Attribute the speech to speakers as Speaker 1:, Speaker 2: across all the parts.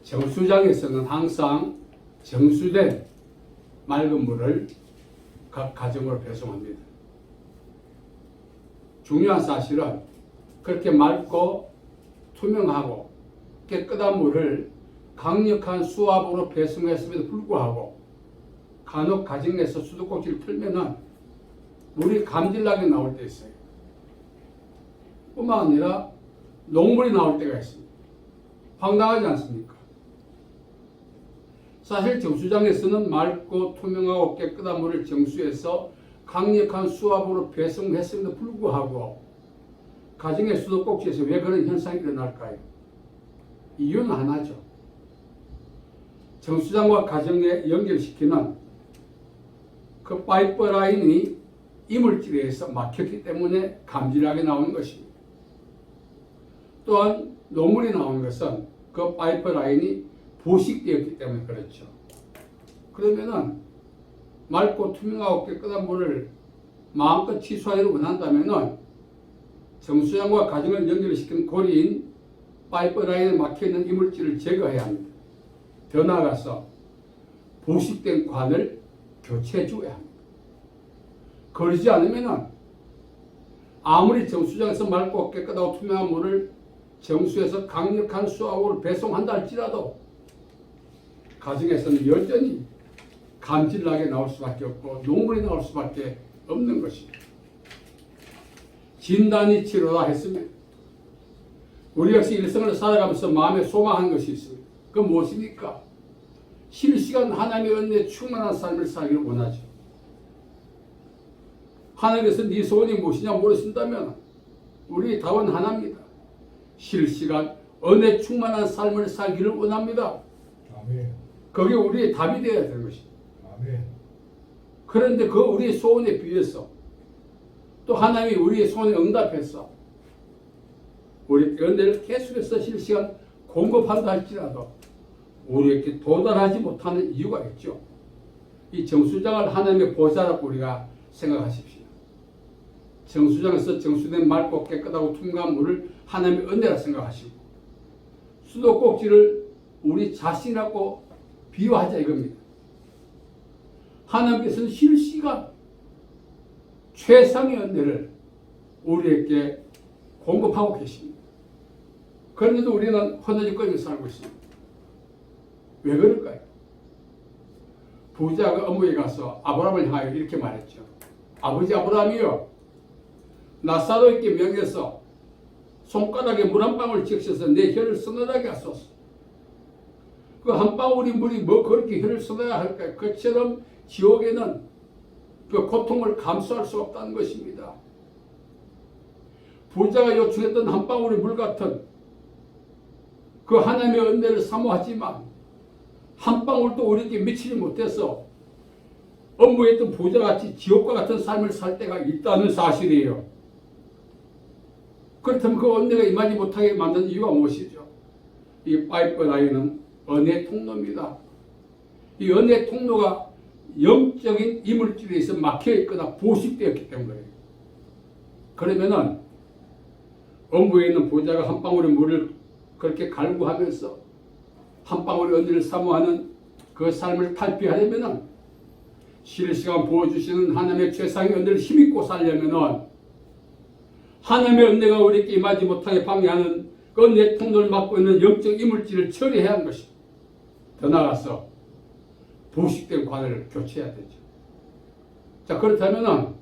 Speaker 1: 정수장에서는 항상 정수된 맑은 물을 각 가정으로 배송합니다. 중요한 사실은 그렇게 맑고 투명하고 깨끗한 물을 강력한 수압으로 배송했음에도 불구하고 간혹 가정에서 수도꼭지를 틀면은 물이 감질나게 나올 때 있어요. 뿐만 아니라 녹물이 나올 때가 있습니다. 황당하지 않습니까? 사실 정수장에서는 맑고 투명하고 깨끗한 물을 정수해서 강력한 수압으로 배송했음에도 불구하고 가정의 수도꼭지에서 왜 그런 현상이 일어날까요? 이유는 하나죠. 정수장과 가정에 연결시키는 그 파이프 라인이 이물질에 의해서 막혔기 때문에 감질나게 나오는 것입니다. 또한 녹물이 나오는 것은 그 파이프 라인이 부식되었기 때문에 그렇죠. 그러면은 맑고 투명하고 깨끗한 물을 마음껏 취수하기를 원한다면은 정수장과 가정을 연결시키는 고리인 파이프 라인에 막혀있는 이물질을 제거해야 합니다. 더 나아가서 부식된 관을 교체해 줘야 합니다. 그러지 않으면은 아무리 정수장에서 맑고 깨끗하고 투명한 물을 정수에서 강력한 수압으로 배송한다 할지라도 가정에서는 여전히 감질나게 나올 수밖에 없고 녹물이 나올 수밖에 없는 것입니다. 진단이 치료다 했으면 우리 역시 일생을 살아가면서 마음에 소망한 것이 있습니다. 그건 무엇입니까? 실시간 하나님의 은혜에 충만한 삶을 살기를 원하죠. 하나님께서 네 소원이 무엇이냐 물으신다면 우리 답은 하나입니다. 실시간 은혜 충만한 삶을 살기를 원합니다.
Speaker 2: 아멘.
Speaker 1: 그게 우리의 답이 되어야 되는 것입니다.
Speaker 2: 아멘.
Speaker 1: 그런데 그 우리의 소원에 비해서 또 하나님이 우리의 소원에 응답해서 우리 은혜를 계속해서 실시간 공급한다 할지라도 우리에게 도달하지 못하는 이유가 있죠. 이 정수장을 하나님의 보좌라고 우리가 생각하십시오. 정수장에서 정수된 맑고 깨끗하고 투명한 물을 하나님의 은혜라 생각하시고 수도꼭지를 우리 자신이라고 비유하자 이겁니다. 하나님께서는 실시간 최상의 은혜를 우리에게 공급하고 계십니다. 그런데도 우리는 허너지거리며 살고 있습니다. 왜 그럴까요? 부자가 어머니에 가서 아브라함을 향하여 이렇게 말했죠. 아버지 아브라함이요, 나사로에게 명해서 손가락에 물 한 방울 적셔서 내 혀를 서늘하게 하소서. 그 한 방울이 물이 뭐 그렇게 혀를 서늘하게 할까요? 그처럼 지옥에는 그 고통을 감수할 수 없다는 것입니다. 부자가 요청했던 한 방울의 물 같은 그 하나님의 은혜를 사모하지만 한 방울도 우리에게 미치지 못해서 업무했던 부자같이 지옥과 같은 삶을 살 때가 있다는 사실이에요. 그렇다면 그 은혜가 임하지 못하게 만든 이유가 무엇이죠? 이 파이프 라인은 은혜 통로입니다. 이 은혜 통로가 영적인 이물질에 의해서 막혀있거나 부식되었기 때문에 그러면은 업무에 있는 부자가 한 방울의 물을 그렇게 갈구하면서 한 방울의 은혜를 사모하는 그 삶을 탈피하려면은 실시간 부어주시는 하나님의 최상의 은혜를 힘입고 살려면은 하나님의 은혜가 우리에게 임하지 못하게 방해하는 그 은혜 통로를 막고 있는 영적 이물질을 처리해야 하는 것입니다. 더 나아가서 부식된 관을 교체해야 되죠. 자, 그렇다면은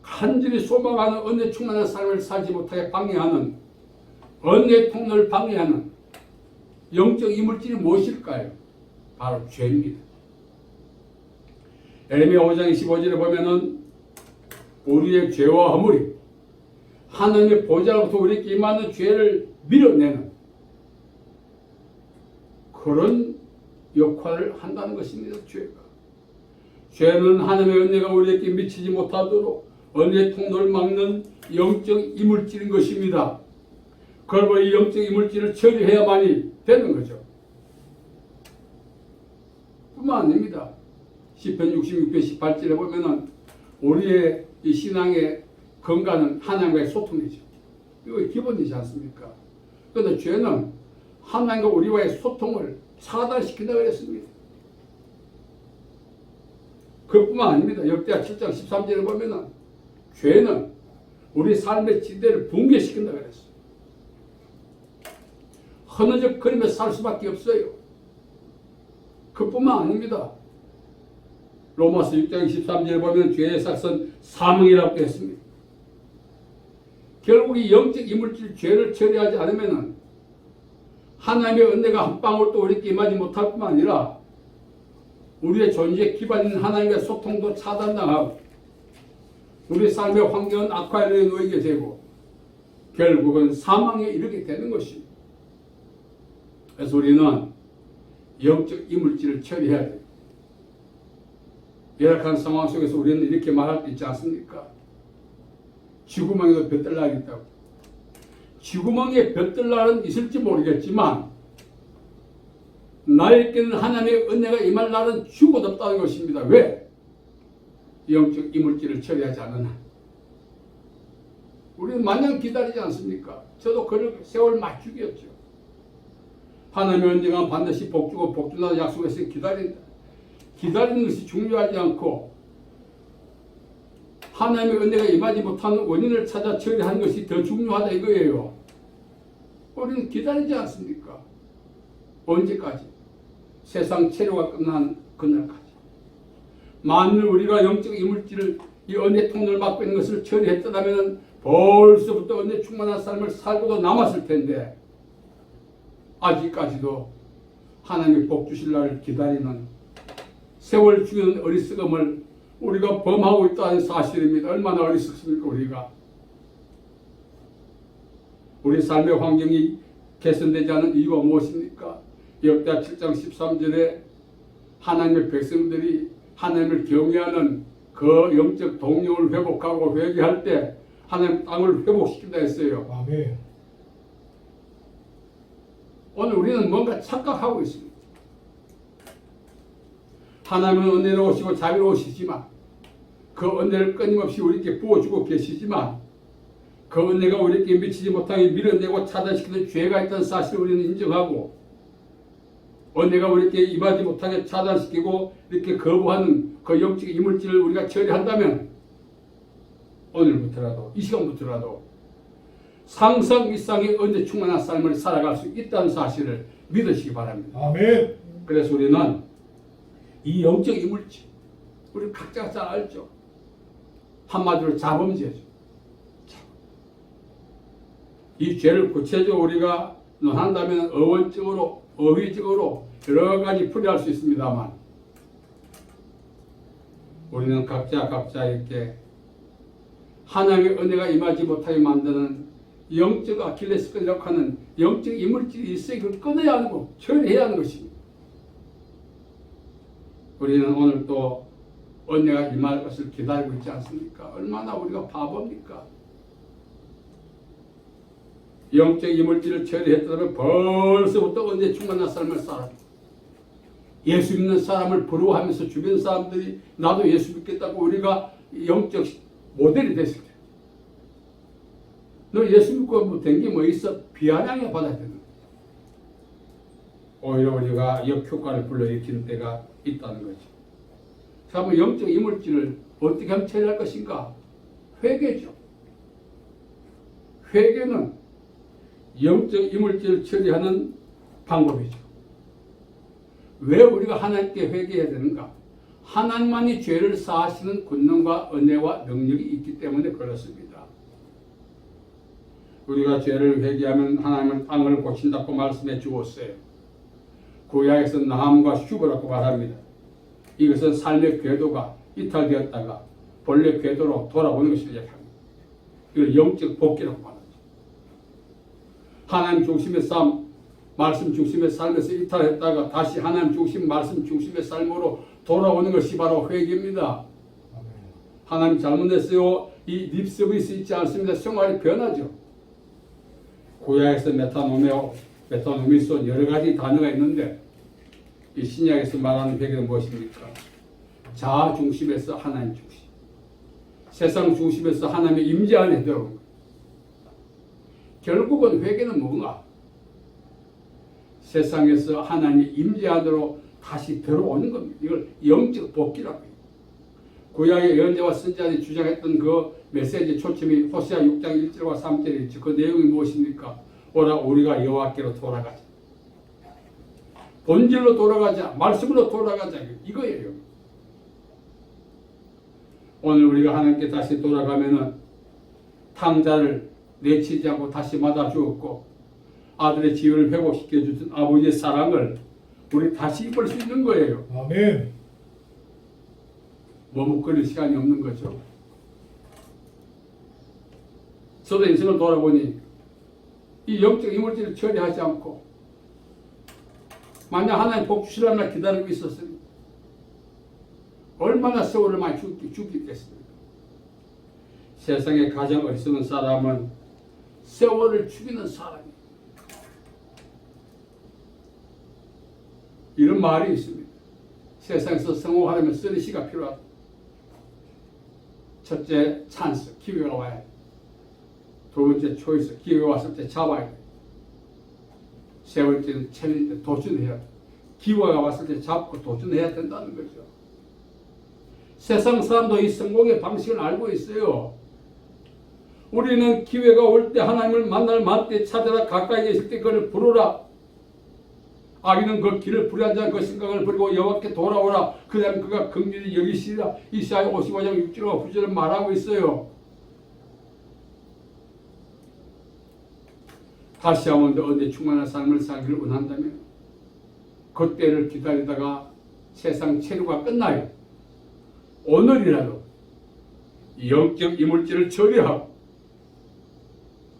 Speaker 1: 간절히 소망하는 은혜 충만한 삶을 살지 못하게 방해하는 은혜 통로를 방해하는 영적 이물질이 무엇일까요? 바로 죄입니다. 에레미야 5장 25절에 보면은 우리의 죄와 허물이 하나님의 보좌로부터 우리에게 임하는 죄를 밀어내는 그런 역할을 한다는 것입니다. 죄는 하나님의 은혜가 우리에게 미치지 못하도록 은혜 통로를 막는 영적 이물질인 것입니다. 그러므로 이 영적 이물질을 처리해야만이 되는 거죠. 뿐만 아닙니다. 시편 66편 18절에 보면은 우리의 이 신앙의 건강은 하나님과의 소통이죠. 이거 기본이지 않습니까? 그런데 죄는 하나님과 우리와의 소통을 차단시킨다고 했습니다. 그뿐만 아닙니다. 역대하 7장 13절에 보면은 죄는 우리 삶의 지대를 붕괴시킨다고 그랬어요. 흐느적거리며 살 수밖에 없어요. 그뿐만 아닙니다. 로마서 6장 23절에 보면 죄의 삭은 사망이라고 했습니다. 결국 이 영적 이물질 죄를 처리하지 않으면 하나님의 은혜가 한 방울도 우리에게 임하지 못할 뿐만 아니라 우리의 존재의 기반 있는 하나님의 소통도 차단당하고 우리 삶의 환경은 악화에 놓이게 되고 결국은 사망에 이르게 되는 것입니다. 그래서 우리는 영적 이물질을 처리해야 돼요. 열악한 상황 속에서 우리는 이렇게 말할 수 있지 않습니까? 쥐구멍에도 볕들날이 있다고. 쥐구멍에 볕들날은 있을지 모르겠지만 나에게는 하나님의 은혜가 임할 날은 죽어도 없다는 것입니다. 왜? 영적 이물질을 처리하지 않으나. 우리는 마냥 기다리지 않습니까? 저도 그를 세월 맞추기였죠. 하나님의 언젠가 반드시 복주고 복주라는 약속에서 기다린다. 기다리는 것이 중요하지 않고 하나님의 은혜가 임하지 못하는 원인을 찾아 처리하는 것이 더 중요하다 이거예요. 우리는 기다리지 않습니까? 언제까지? 세상 체류가 끝난 그날까지. 만일 우리가 영적 이물질을 이 은혜 통로를 막고 있는 것을 처리했더라면 벌써부터 은혜 충만한 삶을 살고도 남았을 텐데 아직까지도 하나님의 복 주실 날을 기다리는 세월 죽이는 어리석음을 우리가 범하고 있다는 사실입니다. 얼마나 어리석습니까 우리가. 우리 삶의 환경이 개선되지 않은 이유가 무엇입니까? 역대하 7장 13절에 하나님의 백성들이 하나님을 경외하는 그 영적 동력을 회복하고 회개할 때 하나님 땅을 회복시킨다 했어요.
Speaker 2: 아멘.
Speaker 1: 오늘 우리는 뭔가 착각하고 있습니다. 하나님은 은혜로우시고 자비로우시지만 그 은혜를 끊임없이 우리에게 부어주고 계시지만 그 은혜가 우리에게 미치지 못하게 밀어내고 차단시키는 죄가 있다는 사실을 우리는 인정하고 은혜가 우리에게 임하지 못하게 차단시키고 이렇게 거부하는 그 영적 이물질을 우리가 처리한다면 오늘부터라도 이 시간부터라도 상상 이상의 은혜 충만한 삶을 살아갈 수 있다는 사실을 믿으시기 바랍니다.
Speaker 2: 아멘.
Speaker 1: 그래서 우리는 이 영적 이물질 우리 각자가 잘 알죠. 한마디로 자범죄죠. 이 죄를 구체적으로 우리가 논한다면 어원적으로 어휘적으로 여러 가지 풀이할 수 있습니다만 우리는 각자에게 하나님의 은혜가 임하지 못하게 만드는 영적 아킬레스건이라고 하는 영적 이물질이 있어야 그걸 끊어야 하고 처리해야 하는 것입니다. 우리는 오늘 또 은혜가 임할 것을 기다리고 있지 않습니까? 얼마나 우리가 바보입니까? 영적 이물질을 처리했다면 벌써부터 은혜 충만한 삶을 살아. 예수 믿는 사람을 부러워하면서 주변 사람들이 나도 예수 믿겠다고 우리가 영적 모델이 됐을 때 너 예수 믿고 뭐 된 게 뭐 있어? 비아냥에 받아야 되는 거예요. 오히려 우리가 역효과를 불러일으키는 때가 있다는 거죠. 자, 뭐 영적 이물질을 어떻게 하면 처리할 것인가? 회개죠. 회개는 영적 이물질을 처리하는 방법이죠. 왜 우리가 하나님께 회개해야 되는가? 하나님만이 죄를 사하시는 권능과 은혜와 능력이 있기 때문에 그렇습니다. 우리가 죄를 회개하면 하나님은 땅을 고친다고 말씀해 주었어요. 구약에서 나함과 슈브라고 말합니다. 이것은 삶의 궤도가 이탈되었다가 본래 궤도로 돌아오는 것을 얘기합니다. 이걸 영적 복귀라고 말합니다. 하나님 중심의 삶, 말씀 중심의 삶에서 이탈했다가 다시 하나님 중심, 말씀 중심의 삶으로 돌아오는 것이 바로 회개입니다. 하나님 잘못했어요. 이 립서비스 있지 않습니다. 생활이 변하죠. 구약에서 메타노미소 여러 가지 단어가 있는데 이 신약에서 말하는 회개는 무엇입니까? 자아 중심에서 하나님 중심, 세상 중심에서 하나님의 임재 안에 들어오는 것. 결국은 회개는 뭔가? 세상에서 하나님의 임재 안으로 다시 들어오는 겁니다. 이걸 영적 복귀라고 해요. 구약의 예언자와 선지자들이 주장했던 그 메시지 초점이 호세아 6장 1절과 3절이죠. 그 내용이 무엇입니까? 오라 우리가 여호와께로 돌아가자. 본질로 돌아가자. 말씀으로 돌아가자. 이거예요. 오늘 우리가 하나님께 다시 돌아가면은 탕자를 내치지 않고 다시 맞아 주었고 아들의 지위를 회복시켜 주신 아버지의 사랑을 우리 다시 입을 수 있는 거예요.
Speaker 2: 아멘.
Speaker 1: 머뭇거릴 시간이 없는 거죠. 저도 인생을 돌아보니 이 영적 이물질을 처리하지 않고 만약 하나님 복 주시라는 날 기다리고 있었으니 얼마나 세월을 많이 죽겠습니까? 세상에 가장 어리석은 사람은 세월을 죽이는 사람이에요. 이런 말이 있습니다. 세상에서 성공하려면 쓰리시가 필요하다. 첫째, 찬스, 기회가 와야 돼. 두 번째, 초이스, 기회가 왔을 때 잡아야 돼. 세 번째는 챌린지, 도전해야 돼. 기회가 왔을 때 잡고 도전해야 된다는 거죠. 세상 사람도 이 성공의 방식을 알고 있어요. 우리는 기회가 올 때 하나님을 만날 만때 찾아라 가까이 계실 때 그를 부르라. 악인은 그 길을 불의한 그 생각을 버리고 여호와께 돌아오라. 그 다음 그가 긍휼히 여기시리라. 이사야 55장 6절과 9절을 말하고 있어요. 다시 한번 더 은혜 충만한 삶을 살기를 원한다면 그때를 기다리다가 세상 체류가 끝나요. 오늘이라도 영적 이물질을 처리하고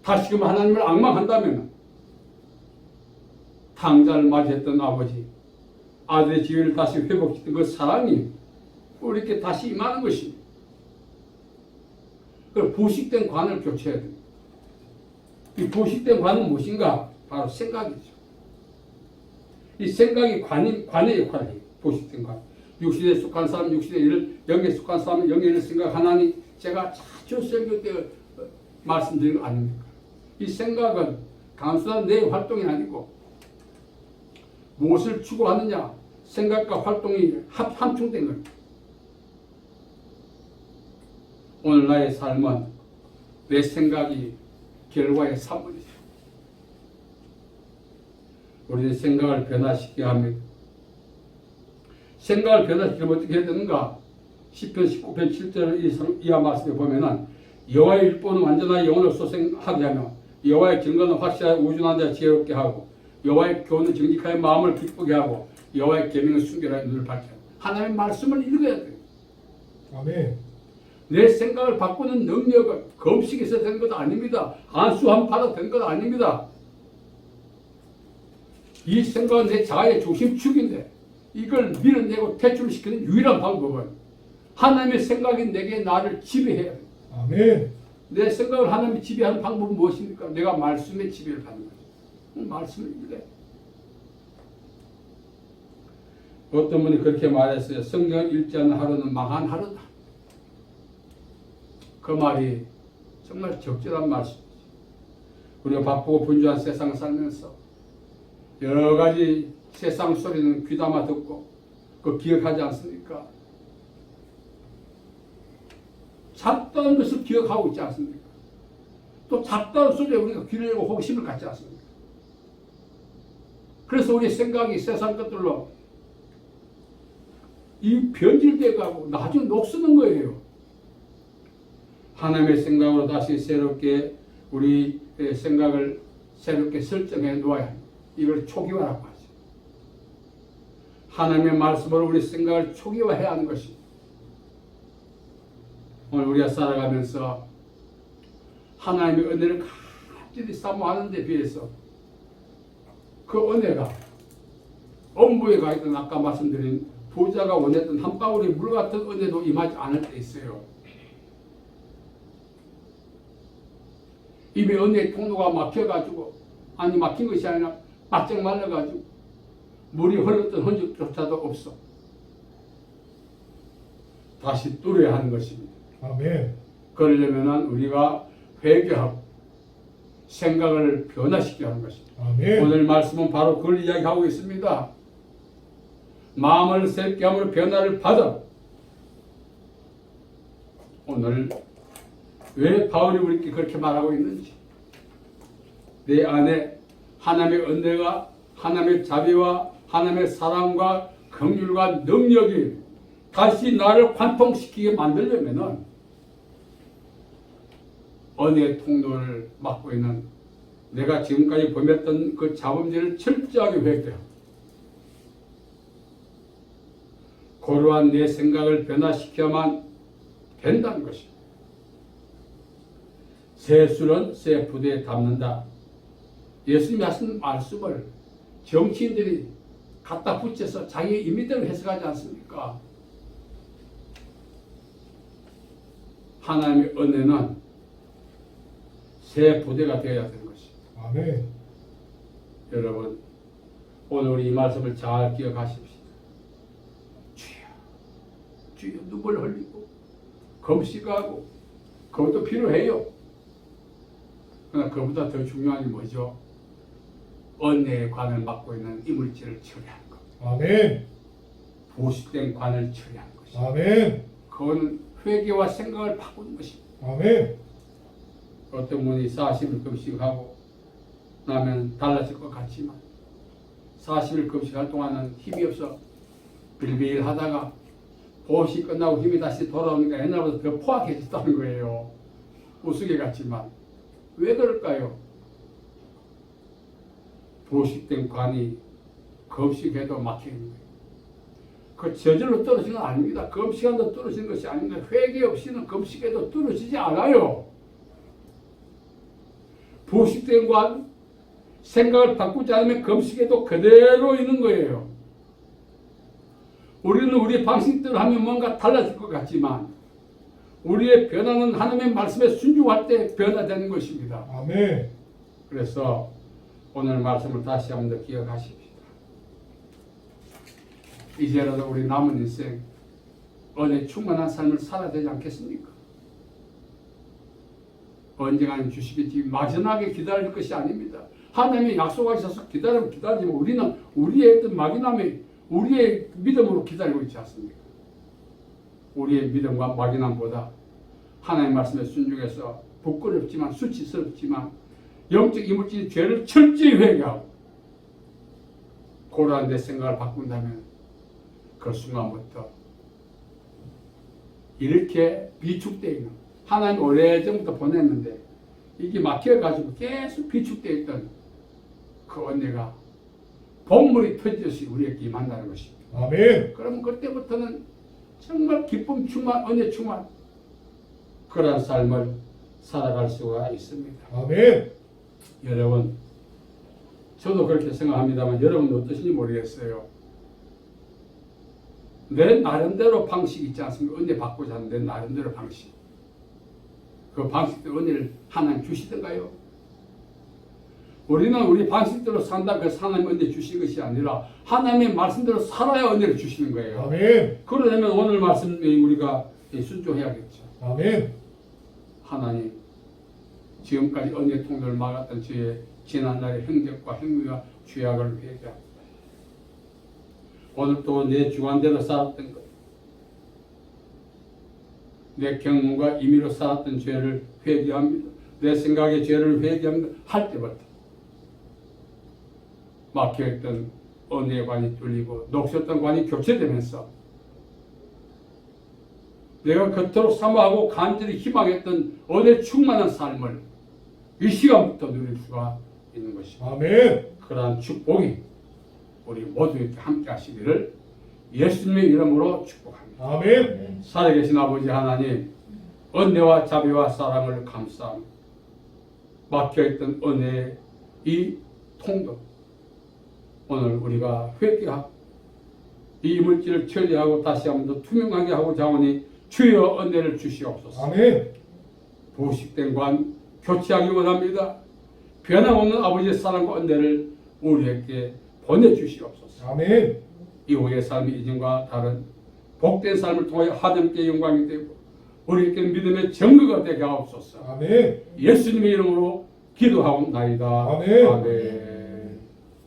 Speaker 1: 다시금 하나님을 앙망한다면 탕자를 맞이했던 아버지, 아들의 지위를 다시 회복시킨 그 사랑이 우리에게 다시 임하는 것입니다. 그 부식된 관을 교체해야 됩니다. 이 부식된 관은 무엇인가? 바로 생각이죠. 이 생각이 관의 역할을 해요. 부식된 관. 육신에 속한 사람 육신의 일을, 영에 속한 사람은 영의 일을 생각하나니 제가 자주 설교 때 말씀드린 거 아닙니까? 이 생각은 단순한 내 활동이 아니고 무엇을 추구하느냐, 생각과 활동이 함축된 겁니다. 오늘 나의 삶은 내 생각이 결과의 산물이죠. 우리는 생각을 변화시켜야 합니다. 생각을 변화시키면 어떻게 해야 되는가? 10편 19편 7절 이하 말씀에 보면은 여호와의 율법은 완전한 영혼을 소생하게 하며 여호와의 경건은 확실하게 우준한 자 지혜롭게 하고 여호와의 교훈은 정직하게 마음을 기쁘게 하고 여호와의 계명은 순결하게 눈을 밝게 하고 하나님의 말씀을 읽어야 돼요.
Speaker 2: 아멘.
Speaker 1: 내 생각을 바꾸는 능력은 검식에서 된 것 아닙니다. 안수함 받아 된 것 아닙니다. 이 생각은 내 자아의 중심축인데 이걸 밀어내고 퇴출시키는 유일한 방법은 하나님의 생각이 내게 나를 지배해야 돼요.
Speaker 2: 아멘.
Speaker 1: 내 생각을 하나님이 지배하는 방법은 무엇입니까? 내가 말씀의 지배를 받는 거죠. 말씀을 읽으래. 어떤 분이 그렇게 말했어요. 성경을 읽지 않는 하루는 망한 하루다. 그 말이 정말 적절한 말씀이죠. 우리가 바쁘고 분주한 세상 살면서 여러 가지 세상 소리는 귀담아 듣고 그 기억하지 않습니까? 잡다한 것을 기억하고 있지 않습니까? 또 잡다한 소리에 우리가 귀를 열고 호기심을 갖지 않습니까? 그래서 우리 생각이 세상 것들로 이 변질되어 가고 나중에 녹쓰는 거예요. 하나님의 생각으로 다시 새롭게 우리 생각을 새롭게 설정해 놓아야 합니다. 이걸 초기화라고 하죠. 하나님의 말씀으로 우리 생각을 초기화해야 하는 것입니다. 오늘 우리가 살아가면서 하나님의 은혜를 간절히 사모하는 데 비해서 그 은혜가 엄부에 가 있던 아까 말씀드린 부자가 원했던 한 방울의 물 같은 은혜도 임하지 않을 때 있어요. 이미 은혜의 통로가 막혀가지고, 아니 막힌 것이 아니라 바짝 말라가지고 물이 흘렀던 흔적조차도 없어. 다시 뚫어야 하는 것입니다.
Speaker 2: 아멘.
Speaker 1: 그러려면 우리가 회개하고 생각을 변화시키게 하는 것입니다.
Speaker 2: 아멘.
Speaker 1: 오늘 말씀은 바로 그걸 이야기하고 있습니다. 마음을 새롭게 함으로 변화를 받아. 오늘 왜 바울이 우리께 그렇게 말하고 있는지, 내 안에 하나님의 은혜가, 하나님의 자비와 하나님의 사랑과 긍휼과 능력이 다시 나를 관통시키게 만들려면은 은혜의 통로를 막고 있는 내가 지금까지 범했던 그 자범죄를 철저하게 회개하고 고루한 내 생각을 변화시켜야만 된다는 것입니다. 새 술은 새 부대에 담는다. 예수님이 하신 말씀을 정치인들이 갖다 붙여서 자기 임의대로 해석하지 않습니까? 하나님의 은혜는 새 부대가 되어야 되는 것입니다.
Speaker 2: 아멘.
Speaker 1: 여러분, 오늘 우리 이 말씀을 잘 기억하십시오. 주여, 주여 눈물 흘리고 금식하고 그것도 필요해요. 그러나 그보다 더 중요한 게 뭐죠? 은혜의 관을 막고 있는 이물질을 처리하는 것.
Speaker 2: 아멘.
Speaker 1: 부식된 관을 처리하는 것입니다.
Speaker 2: 아멘.
Speaker 1: 그건 회개와 생각을 바꾸는 것입니다.
Speaker 2: 아멘.
Speaker 1: 어떤 분이 40일 금식하고 나면 달라질 것 같지만 40일 금식할 동안은 힘이 없어 빌빌 하다가 보시 끝나고 힘이 다시 돌아오니까 옛날보다 더 포악해졌다는 거예요. 우스개 같지만 왜 그럴까요? 부식된 관이 금식해도 막혀있는 거예요. 그 저절로 떨어지는 건 아닙니다. 금식한다고 떨어지는 것이 아닙니다. 회개 없이는 금식해도 떨어지지 않아요. 부식된 관, 생각을 바꾸지 않으면 금식에도 그대로 있는 거예요. 우리는 우리 방식대로 하면 뭔가 달라질 것 같지만 우리의 변화는 하나님의 말씀에 순종할 때 변화되는 것입니다.
Speaker 2: 아멘.
Speaker 1: 그래서 오늘 말씀을 다시 한 번 더 기억하십시다. 이제라도 우리 남은 인생 은혜 충만한 삶을 살아야 되지 않겠습니까? 언젠가는 주시겠지 막연하게 기다릴 것이 아닙니다. 하나님의 약속하셔서 기다리면 기다리지만 우리는 우리의 어떤 막연함에 우리의 믿음으로 기다리고 있지 않습니까? 우리의 믿음과 막연함보다 하나님의 말씀에 순종해서 부끄럽지만 수치스럽지만 영적 이물질의 죄를 철저히 회개하고 고라한 내 생각을 바꾼다면 그 순간부터 이렇게 비축되어 있는 하나님 오래전부터 보냈는데 이게 막혀가지고 계속 비축되어 있던 그 은혜가 본물이 터지듯이 우리에게 임한다는 것입니다.
Speaker 2: 아멘.
Speaker 1: 그러면 그때부터는 정말 기쁨 충만, 은혜 충만 그러한 삶을 살아갈 수가 있습니다.
Speaker 2: 아멘.
Speaker 1: 여러분, 저도 그렇게 생각합니다만 여러분도 어떠신지 모르겠어요. 내 나름대로 방식이 있지 않습니까? 은혜 받고자 하는 내 나름대로 방식. 그 방식대로 은혜를 하나님 주시던가요? 우리는 우리 방식대로 산다 그 하나님 은혜 주시는 것이 아니라 하나님의 말씀대로 살아야 은혜를 주시는 거예요.
Speaker 2: 아멘.
Speaker 1: 그러려면 오늘 말씀에 우리가 순종해야겠죠.
Speaker 2: 아멘.
Speaker 1: 하나님, 지금까지 은혜 통로를 막았던 저의 지난날의 행적과 행위와 죄악을 회개합니다. 오늘 또 내 주관대로 살았던 것, 내 경험과 임의로 살았던 죄를 회개합니다. 내 생각의 죄를 회개합니다. 할 때부터 막혀있던 은혜의 관이 뚫리고 녹슬었던 관이 교체되면서 내가 그토록 사모하고 간절히 희망했던 은혜 충만한 삶을 이 시간부터 누릴 수가 있는 것입니다.
Speaker 2: 아멘.
Speaker 1: 그러한 축복이 우리 모두에게 함께 하시기를 예수님의 이름으로 축복합니다.
Speaker 2: 아멘.
Speaker 1: 살아계신 아버지 하나님, 은혜와 자비와 사랑을 감사합니다. 막혀있던 은혜의 이 통로, 오늘 우리가 회개하고 이 이물질을 처리하고 다시 한번 더 투명하게 하고자 하오니 주여 은혜를 주시옵소서.
Speaker 2: 아멘.
Speaker 1: 부식된 관 교체하기 원합니다. 변함없는 아버지의 사랑과 은혜를 우리에게 보내주시옵소서.
Speaker 2: 아멘.
Speaker 1: 이후의 삶이 이전과 다른 복된 삶을 통하여 하나님께 영광이 되고 우리에게 믿음의 증거가 되게 하옵소서.
Speaker 2: 아멘.
Speaker 1: 예수님의 이름으로 기도하옵나이다.
Speaker 2: 아멘.
Speaker 1: 아멘.